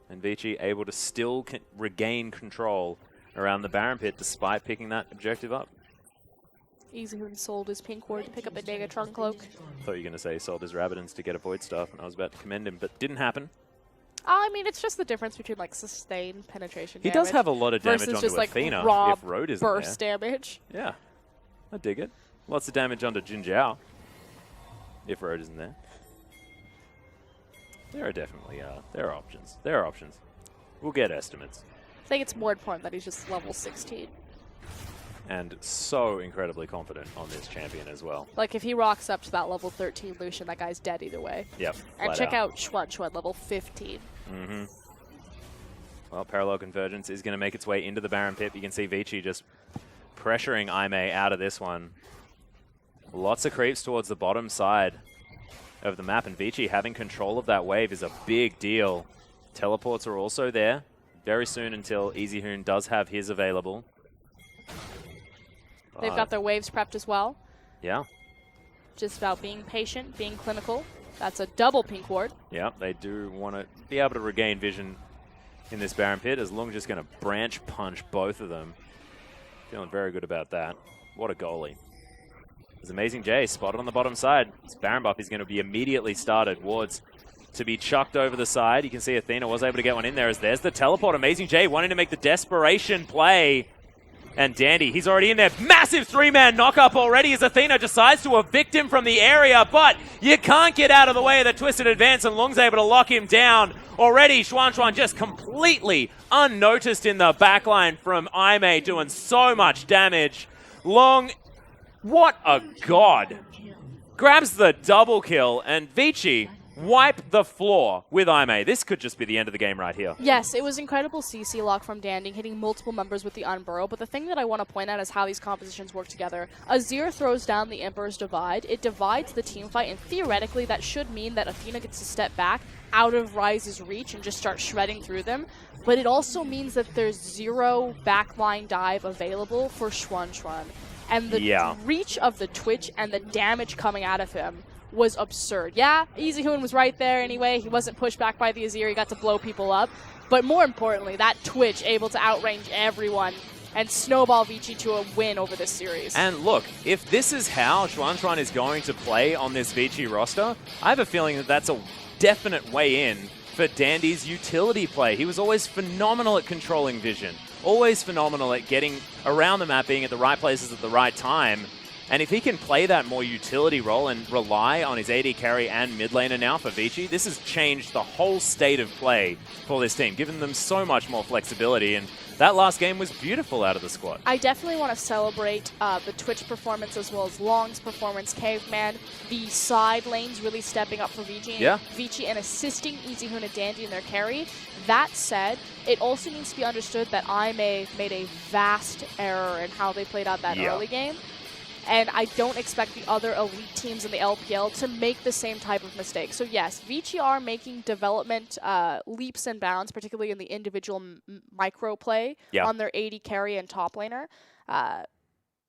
And Vici able to still regain control around the Baron Pit despite picking that objective up. EasyHoon sold his pink ward to pick up a Negatron Cloak. Thought you were going to say he sold his Rabbidan's to get a Void Staff, and I was about to commend him, but didn't happen. I mean, it's just the difference between like sustained penetration He damage does have a lot of damage versus onto just like Athena raw if Road isn't burst there. damage. Yeah, I dig it. Lots of damage onto Jin Zhao if Road isn't there. There are definitely there are options. There are options. We'll get estimates. I think it's more important that he's just level 16. And so incredibly confident on this champion as well. Like, if he rocks up to that level 13 Lucian, that guy's dead either way. Yep. And check out Schwan, level 15. Mm-hmm. Well, Parallel Convergence is going to make its way into the Baron Pit. You can see Vici just pressuring Aimee out of this one. Lots of creeps towards the bottom side of the map, and Vici having control of that wave is a big deal. Teleports are also there very soon until EasyHoon does have his available. They've got their waves prepped as well. Yeah. Just about being patient, being clinical. That's a double pink ward. Yeah, they do want to be able to regain vision in this Baron Pit, as Long just going to branch punch both of them. Feeling very good about that. What a goalie. There's Amazing J spotted on the bottom side. This Baron buff is going to be immediately started. Wards to be chucked over the side. You can see Athena was able to get one in there, as there's the teleport. Amazing J wanting to make the desperation play. And Dandy, he's already in there. Massive three-man knock-up already as Athena decides to evict him from the area, but you can't get out of the way of the twisted advance, and Long's able to lock him down. Already, Xuan just completely unnoticed in the backline from Aimee, doing so much damage. Long, what a god. Grabs the double kill, and Vici wipe the floor with Aimee. This could just be the end of the game right here. Yes, it was incredible CC lock from Dandy, hitting multiple members with the Unburrow, but the thing that I want to point out is how these compositions work together. Azir throws down the Emperor's Divide, it divides the team fight, and theoretically that should mean that Athena gets to step back out of Ryze's reach and just start shredding through them, but it also means that there's zero backline dive available for Xuan. And the reach of the Twitch and the damage coming out of him was absurd. Yeah, Easyhoon was right there anyway. He wasn't pushed back by the Azir. He got to blow people up. But more importantly, that Twitch able to outrange everyone and snowball Vici to a win over this series. And look, if this is how Xuan is going to play on this Vici roster, I have a feeling that that's a definite way in for Dandy's utility play. He was always phenomenal at controlling vision, always phenomenal at getting around the map, being at the right places at the right time. And if he can play that more utility role and rely on his AD carry and mid laner now for Vici, this has changed the whole state of play for this team, giving them so much more flexibility. And that last game was beautiful out of the squad. I definitely want to celebrate the Twitch performance as well as Long's performance, Caveman, the side lanes really stepping up for Vici and assisting Easyhoon and Dandy in their carry. That said, it also needs to be understood that Aimee made a vast error in how they played out that early game. And I don't expect the other elite teams in the LPL to make the same type of mistake. So yes, Vici are making development leaps and bounds, particularly in the individual micro play on their AD carry and top laner.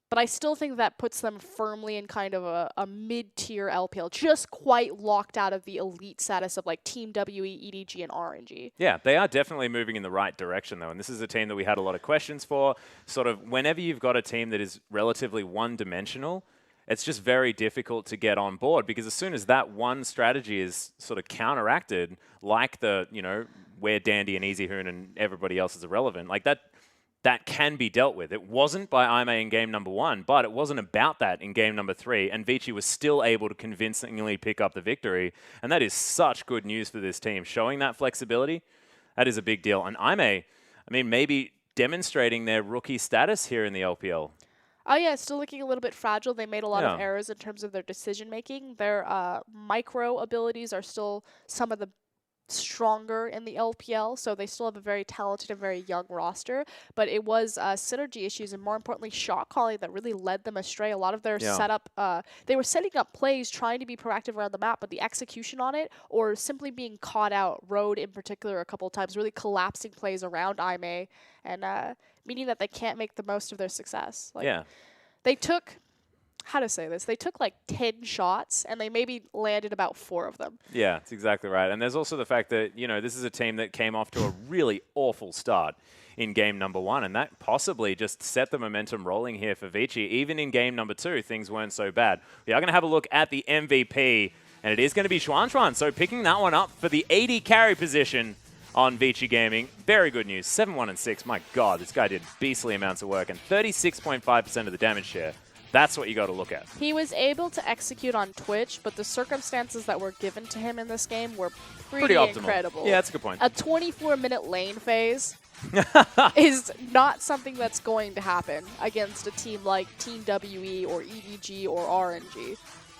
But I still think that puts them firmly in kind of a mid-tier LPL, just quite locked out of the elite status of like Team WE, EDG, and RNG. Yeah, they are definitely moving in the right direction, though. And this is a team that we had a lot of questions for. Sort of whenever you've got a team that is relatively one-dimensional, it's just very difficult to get on board, because as soon as that one strategy is sort of counteracted, like the, you know, where Dandy and Easyhoon and everybody else is irrelevant, like that can be dealt with. It wasn't by Aimee in game number 1, but it wasn't about that in game number 3, and Vici was still able to convincingly pick up the victory, and that is such good news for this team. Showing that flexibility, that is a big deal. And Aimee, I mean, maybe demonstrating their rookie status here in the LPL. Oh yeah, still looking a little bit fragile. They made a lot of errors in terms of their decision-making. Their micro abilities are still some of the stronger in the LPL, so they still have a very talented and very young roster, but it was synergy issues and more importantly shot calling that really led them astray. A lot of their setup, they were setting up plays trying to be proactive around the map, but the execution on it or simply being caught out, Road in particular a couple of times, really collapsing plays around Aimee and meaning that they can't make the most of their success. Like, they took, how to say this, they took like 10 shots and they maybe landed about 4 of them. Yeah, that's exactly right. And there's also the fact that, you know, this is a team that came off to a really awful start in game number 1, and that possibly just set the momentum rolling here for Vici. Even in game number 2, things weren't so bad. We are going to have a look at the MVP, and it is going to be Xuan. So picking that one up for the AD carry position on Vici Gaming. Very good news. 7-1-6. My God, this guy did beastly amounts of work, and 36.5% of the damage share. That's what you got to look at. He was able to execute on Twitch, but the circumstances that were given to him in this game were pretty incredible. Yeah, that's a good point. A 24-minute lane phase is not something that's going to happen against a team like Team WE or EDG or RNG.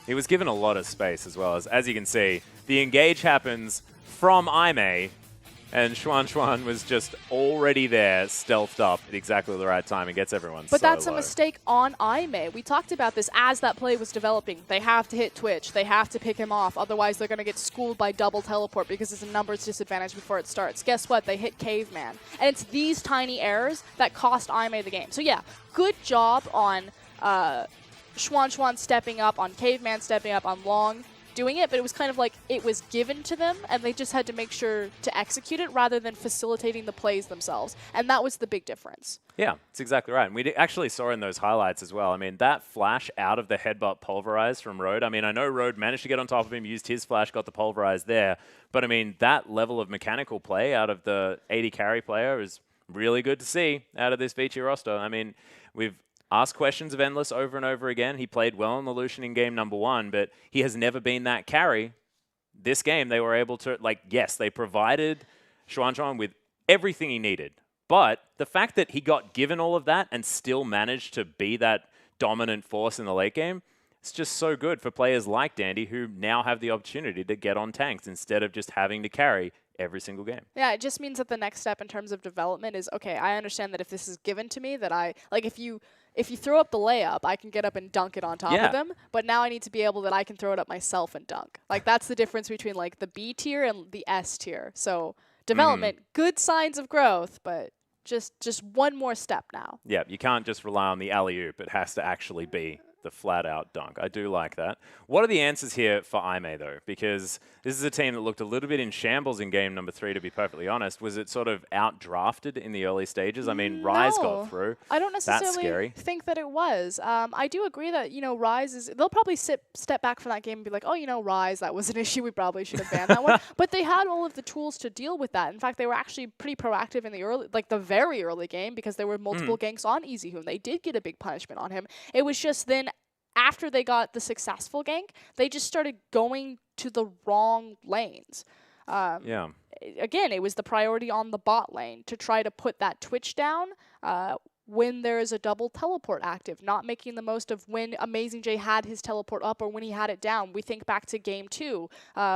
He was given a lot of space as well. As you can see, the engage happens from Aimee, and Xuan was just already there, stealthed up at exactly the right time and gets everyone But so that's low. A mistake on Aimee. We talked about this as that play was developing. They have to hit Twitch. They have to pick him off. Otherwise, they're going to get schooled by double teleport because it's a numbers disadvantage before it starts. Guess what? They hit Caveman. And it's these tiny errors that cost Aimee the game. So yeah, good job on Xuan stepping up, on Caveman stepping up, on Long doing it, but it was kind of like it was given to them and they just had to make sure to execute it rather than facilitating the plays themselves. And that was the big difference. Yeah, that's exactly right. And we actually saw in those highlights as well. I mean, that flash out of the headbutt pulverize from Road. I mean, I know Road managed to get on top of him, used his flash, got the pulverize there. But I mean, that level of mechanical play out of the AD carry player is really good to see out of this Vici roster. I mean, we've asked questions of Endless over and over again. He played well in the Lucian in game number 1, but he has never been that carry. This game, they were able to, like, yes, they provided Xuanzhuan with everything he needed. But the fact that he got given all of that and still managed to be that dominant force in the late game, it's just so good for players like Dandy who now have the opportunity to get on tanks instead of just having to carry every single game. Yeah, it just means that the next step in terms of development is, okay, I understand that if this is given to me, that if you throw up the layup, I can get up and dunk it on top of them, but now I need to be able that I can throw it up myself and dunk. Like, that's the difference between, like, the B tier and the S tier. So, development, good signs of growth, but just one more step now. Yeah, you can't just rely on the alley-oop. It has to actually be the flat-out dunk. I do like that. What are the answers here for IMA, though? Because this is a team that looked a little bit in shambles in game number 3, to be perfectly honest. Was it sort of out-drafted in the early stages? I mean, Rise got through. I don't necessarily think that it was. I do agree that, Rise they'll probably step back from that game and be like, oh, Rise, that was an issue. We probably should have banned that one. But they had all of the tools to deal with that. In fact, they were actually pretty proactive in the very early game because there were multiple ganks on EasyHoon. They did get a big punishment on him. It was just then after they got the successful gank, they just started going to the wrong lanes. Again, it was the priority on the bot lane to try to put that Twitch down when there is a double teleport active, not making the most of when Amazing J had his teleport up or when he had it down. We think back to game 2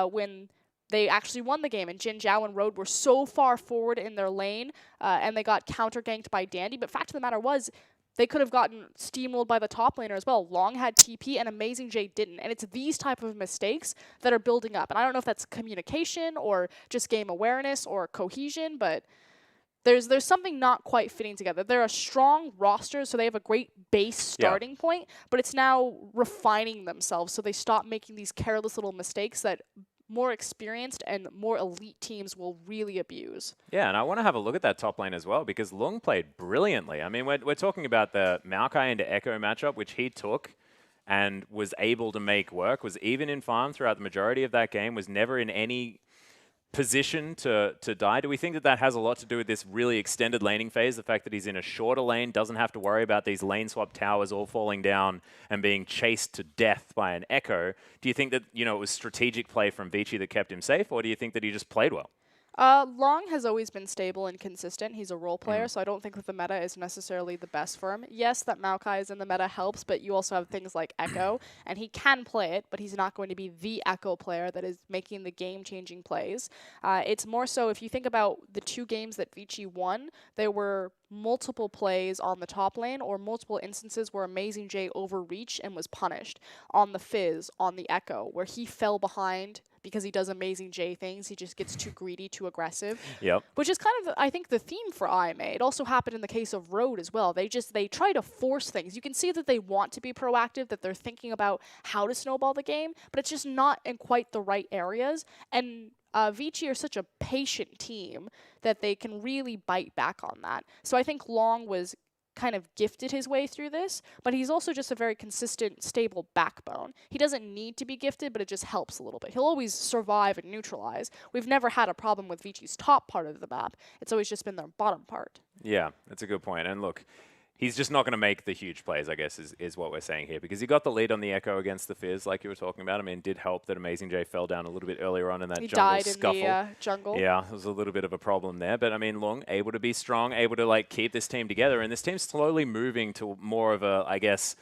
when they actually won the game, and Jin Zhao and Road were so far forward in their lane, and they got counter-ganked by Dandy. But fact of the matter was, they could have gotten steamrolled by the top laner as well. Long had TP and Amazing J didn't. And it's these type of mistakes that are building up. And I don't know if that's communication or just game awareness or cohesion, but there's something not quite fitting together. They're a strong roster, so they have a great base starting point, but it's now refining themselves so they stop making these careless little mistakes that more experienced and more elite teams will really abuse. Yeah, and I want to have a look at that top lane as well because Lung played brilliantly. I mean, we're talking about the Maokai into Echo matchup, which he took and was able to make work, was even in farm throughout the majority of that game, was never in any position to die. Do we think that that has a lot to do with this really extended laning phase? The fact that he's in a shorter lane, doesn't have to worry about these lane swap towers all falling down and being chased to death by an Echo. Do you think that, it was strategic play from Vici that kept him safe, or do you think that he just played well? Long has always been stable and consistent. He's a role player, so I don't think that the meta is necessarily the best for him. Yes, that Maokai is in the meta helps, but you also have things like Echo, and he can play it, but he's not going to be the Echo player that is making the game-changing plays. It's more so, if you think about the 2 games that Vici won, there were multiple plays on the top lane or multiple instances where Amazing J overreached and was punished on the Fizz, on the Echo, where he fell behind because he does Amazing J things. He just gets too greedy, too aggressive. Yep. Which is kind of, I think, the theme for IMA. It also happened in the case of Road as well. They try to force things. You can see that they want to be proactive, that they're thinking about how to snowball the game, but it's just not in quite the right areas. And Vici are such a patient team that they can really bite back on that. So I think Long was kind of gifted his way through this, but he's also just a very consistent, stable backbone. He doesn't need to be gifted, but it just helps a little bit. He'll always survive and neutralize. We've never had a problem with Vici's top part of the map. It's always just been their bottom part. Yeah, that's a good point. And look, he's just not going to make the huge plays, I guess, is what we're saying here. Because he got the lead on the Echo against the Fizz, like you were talking about. I mean, it did help that Amazing J fell down a little bit earlier on in that jungle scuffle. He died in the jungle. Yeah, there was a little bit of a problem there. But, I mean, Long, able to be strong, able to, keep this team together. And this team's slowly moving to more of a, I guess,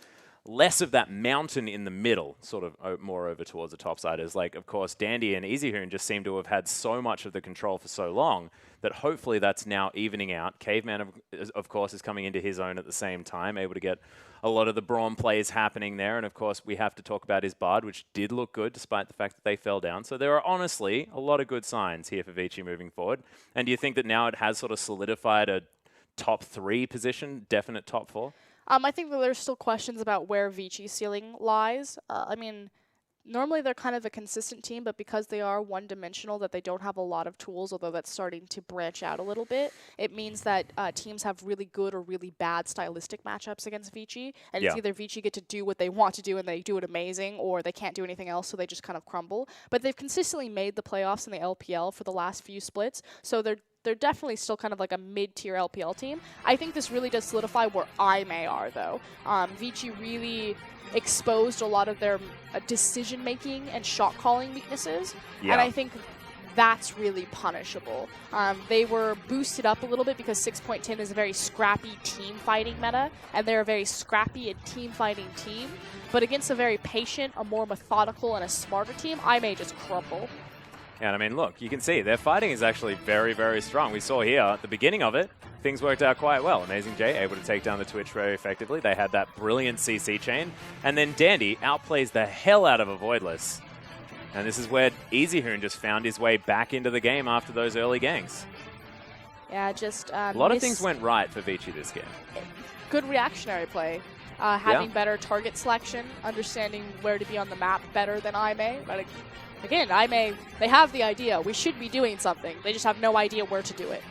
less of that mountain in the middle, sort of more over towards the topsiders. Of course, Dandy and EasyHoon just seem to have had so much of the control for so long that hopefully that's now evening out. Caveman, of course, is coming into his own at the same time, able to get a lot of the Braum plays happening there. And, of course, we have to talk about his Bard, which did look good despite the fact that they fell down. So there are honestly a lot of good signs here for Vici moving forward. And do you think that now it has sort of solidified a top 3 position, definite top 4? I think that there's still questions about where Vici's ceiling lies. I mean, normally they're kind of a consistent team, but because they are one-dimensional, that they don't have a lot of tools, although that's starting to branch out a little bit, it means that teams have really good or really bad stylistic matchups against Vici, and it's either Vici get to do what they want to do and they do it amazing, or they can't do anything else, so they just kind of crumble. But they've consistently made the playoffs in the LPL for the last few splits, so they're they're definitely still kind of like a mid-tier LPL team. I think this really does solidify where IMA are, though. Vici really exposed a lot of their decision-making and shot-calling weaknesses, and I think that's really punishable. They were boosted up a little bit because 6.10 is a very scrappy team-fighting meta, and they're a very scrappy and team-fighting team. But against a very patient, a more methodical, and a smarter team, I may just crumble. And I mean, look, you can see their fighting is actually very, very strong. We saw here at the beginning of it, things worked out quite well. Amazing J able to take down the Twitch very effectively. They had that brilliant CC chain. And then Dandy outplays the hell out of a Voidless. And this is where EasyHoon just found his way back into the game after those early gangs. Yeah, just a lot of things went right for Vici this game. Good reactionary play. Having better target selection, understanding where to be on the map better than IMA. But again, IMA, they have the idea. We should be doing something. They just have no idea where to do it.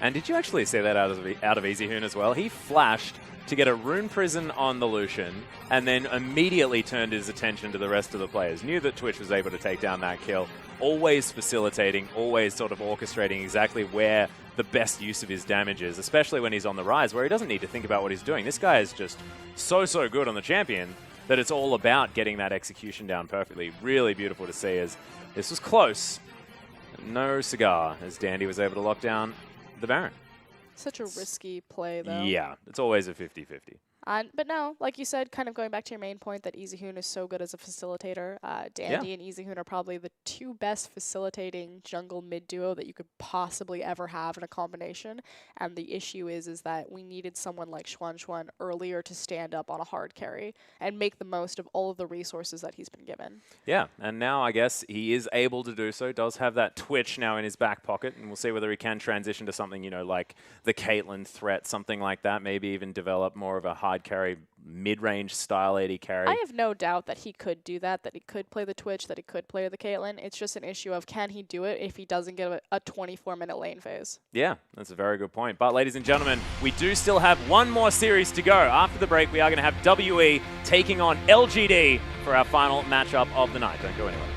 And did you actually see that out of EasyHoon as well? He flashed to get a Rune Prison on the Lucian, and then immediately turned his attention to the rest of the players. Knew that Twitch was able to take down that kill. Always facilitating, always sort of orchestrating exactly where the best use of his damage is, especially when he's on the rise, where he doesn't need to think about what he's doing. This guy is just so good on the champion that it's all about getting that execution down perfectly. Really beautiful to see as this was close. No cigar as Dandy was able to lock down the Baron. Such a risky play, though. Yeah, it's always a 50-50. But no, like you said, kind of going back to your main point that EasyHoon is so good as a facilitator. Dandy and EasyHoon are probably the two best facilitating jungle mid duo that you could possibly ever have in a combination. And the issue is that we needed someone like Xuan earlier to stand up on a hard carry and make the most of all of the resources that he's been given. Yeah, and now I guess he is able to do so. Does have that Twitch now in his back pocket, and we'll see whether he can transition to something, you know, like the Caitlyn threat, something like that. Maybe even develop more of a hard carry, mid-range style AD carry. I have no doubt that he could do that he could play the Twitch, that he could play the Caitlyn. It's just an issue of can he do it if he doesn't get a 24-minute lane phase. Yeah, that's a very good point. But ladies and gentlemen, we do still have one more series to go. After the break, we are going to have WE taking on LGD for our final matchup of the night. Don't go anywhere.